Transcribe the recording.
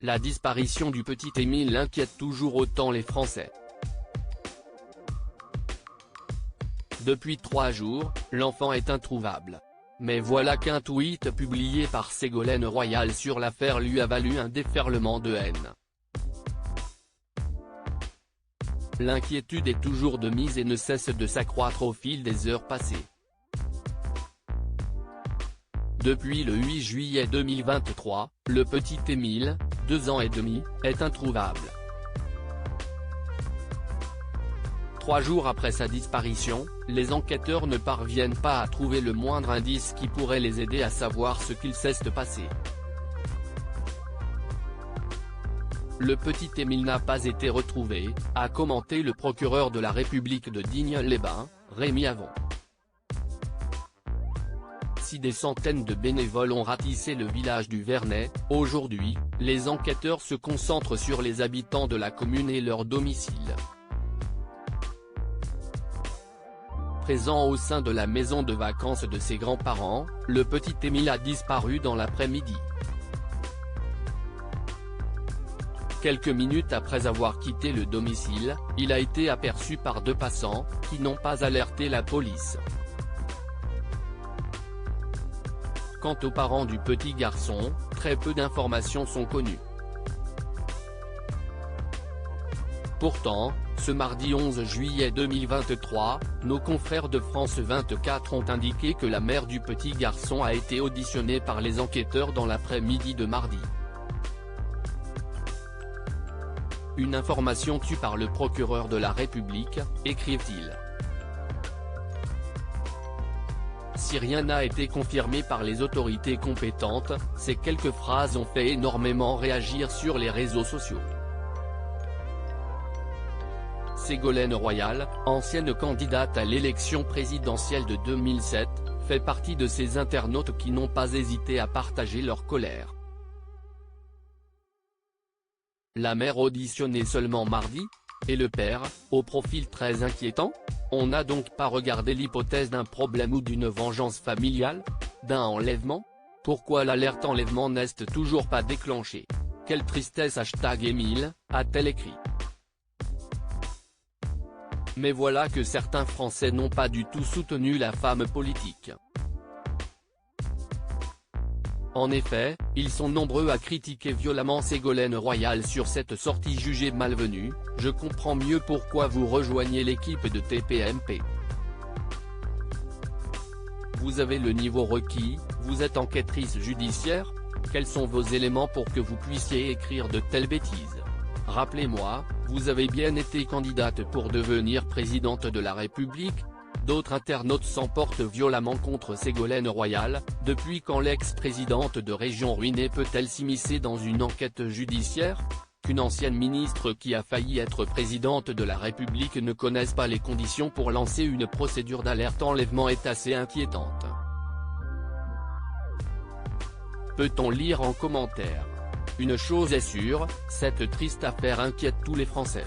La disparition du petit Émile inquiète toujours autant les Français. Depuis 3 jours, l'enfant est introuvable. Mais voilà qu'un tweet publié par Ségolène Royal sur l'affaire lui a valu un déferlement de haine. L'inquiétude est toujours de mise et ne cesse de s'accroître au fil des heures passées. Depuis le 8 juillet 2023, le petit Émile, 2 ans et demi, est introuvable. 3 jours après sa disparition, les enquêteurs ne parviennent pas à trouver le moindre indice qui pourrait les aider à savoir ce qu'il s'est passé. Le petit Émile n'a pas été retrouvé, a commenté le procureur de la République de Digne-les-Bains, Rémi Avon. Si des centaines de bénévoles ont ratissé le village du Vernet, aujourd'hui, les enquêteurs se concentrent sur les habitants de la commune et leur domicile. Présent au sein de la maison de vacances de ses grands-parents, le petit Émile a disparu dans l'après-midi. Quelques minutes après avoir quitté le domicile, il a été aperçu par 2 passants, qui n'ont pas alerté la police. Quant aux parents du petit garçon, très peu d'informations sont connues. Pourtant, ce mardi 11 juillet 2023, nos confrères de France 24 ont indiqué que la mère du petit garçon a été auditionnée par les enquêteurs dans l'après-midi de mardi. Une information tue par le procureur de la République, écrivent-ils. Si rien n'a été confirmé par les autorités compétentes, ces quelques phrases ont fait énormément réagir sur les réseaux sociaux. Ségolène Royal, ancienne candidate à l'élection présidentielle de 2007, fait partie de ces internautes qui n'ont pas hésité à partager leur colère. La mère auditionnée seulement mardi ? Et le père, au profil très inquiétant ? On n'a donc pas regardé l'hypothèse d'un problème ou d'une vengeance familiale ? D'un enlèvement ? Pourquoi l'alerte enlèvement n'est toujours pas déclenchée ? Quelle tristesse #Émile, a-t-elle écrit. Mais voilà que certains Français n'ont pas du tout soutenu la femme politique. En effet, ils sont nombreux à critiquer violemment Ségolène Royal sur cette sortie jugée malvenue. Je comprends mieux pourquoi vous rejoignez l'équipe de TPMP. Vous avez le niveau requis, vous êtes enquêtrice judiciaire. Quels sont vos éléments pour que vous puissiez écrire de telles bêtises? Rappelez-moi, vous avez bien été candidate pour devenir présidente de la République. D'autres internautes s'emportent violemment contre Ségolène Royal. Depuis quand l'ex-présidente de région ruinée peut-elle s'immiscer dans une enquête judiciaire? Qu'une ancienne ministre qui a failli être présidente de la République ne connaisse pas les conditions pour lancer une procédure d'alerte enlèvement est assez inquiétante. Peut-on lire en commentaire. Une chose est sûre, cette triste affaire inquiète tous les Français.